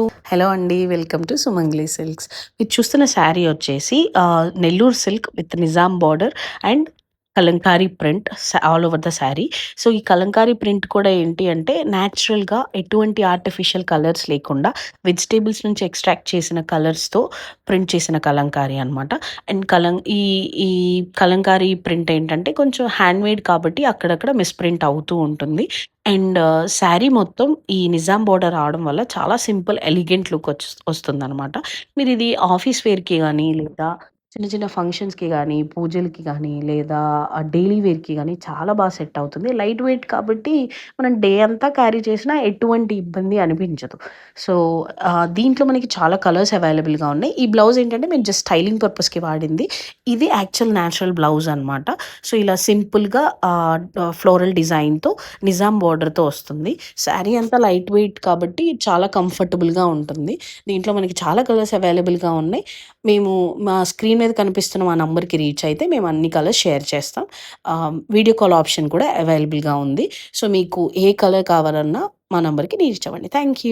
Hello అండి. Welcome to Sumangli silks. మీరు చూస్తున్న శారీ వచ్చేసి Nellore silk with Nizam border and Kalamkari print all over the sari. So, ఈ కలంకారీ ప్రింట్ కూడా ఏంటి అంటే న్యాచురల్‌గా ఎటువంటి ఆర్టిఫిషియల్ కలర్స్ లేకుండా వెజిటబుల్స్ నుంచి ఎక్స్ట్రాక్ట్ చేసిన కలర్స్‌తో ప్రింట్ చేసిన కలంకారీ అనమాట. అండ్ ఈ కలంకారీ ప్రింట్ ఏంటంటే కొంచెం హ్యాండ్‌మేడ్ కాబట్టి అక్కడక్కడ మిస్‌ప్రింట్ అవుతూ ఉంటుంది. అండ్ శారీ మొత్తం ఈ నిజాం బోర్డర్ రావడం వల్ల చాలా సింపుల్, ఎలిగెంట్ లుక్ వస్తుందనమాట. మీరిది ఆఫీస్ వేర్‌కి గానీ, లేదా చిన్న చిన్న ఫంక్షన్స్‌కి గానీ, పూజలకి గానీ, లేదా డైలీ వేర్‌కి గానీ చాలా సెట్ అవుతుంది. లైట్ వెయిట్ కాబట్టి మనం డే అంతా క్యారీ చేసినా ఎటువంటి ఇబ్బంది అనిపించదు. సో, దీంట్లో మనకి చాలా కలర్స్ అవైలబుల్‌గా ఉన్నాయి. ఈ బ్లౌజ్ ఏంటంటే మేము జస్ట్ స్టైలింగ్ పర్పస్‌కి వాడింది. ఇది యాక్చువల్ న్యాచురల్ బ్లౌజ్ అనమాట. సో, ఇలా సింపుల్‌గా ఫ్లోరల్ డిజైన్‌తో నిజాం బోర్డర్‌తో వస్తుంది. శారీ అంతా లైట్ వెయిట్ కాబట్టి చాలా కంఫర్టబుల్‌గా ఉంటుంది. దీంట్లో మనకి చాలా కలర్స్ అవైలబుల్‌గా ఉన్నాయి. మేము మా స్క్రీన్ మీద కనిపిస్తున్న మా నంబర్‌కి రీచ్ అయితే మేము అన్ని కలర్స్ షేర్ చేస్తాం. వీడియో కాల్ ఆప్షన్ కూడా అవైలబుల్‌గా ఉంది. సో, మీకు ఏ కలర్ కావాలన్నా మా నంబర్‌కి రీచ్ అవ్వండి. Thank you.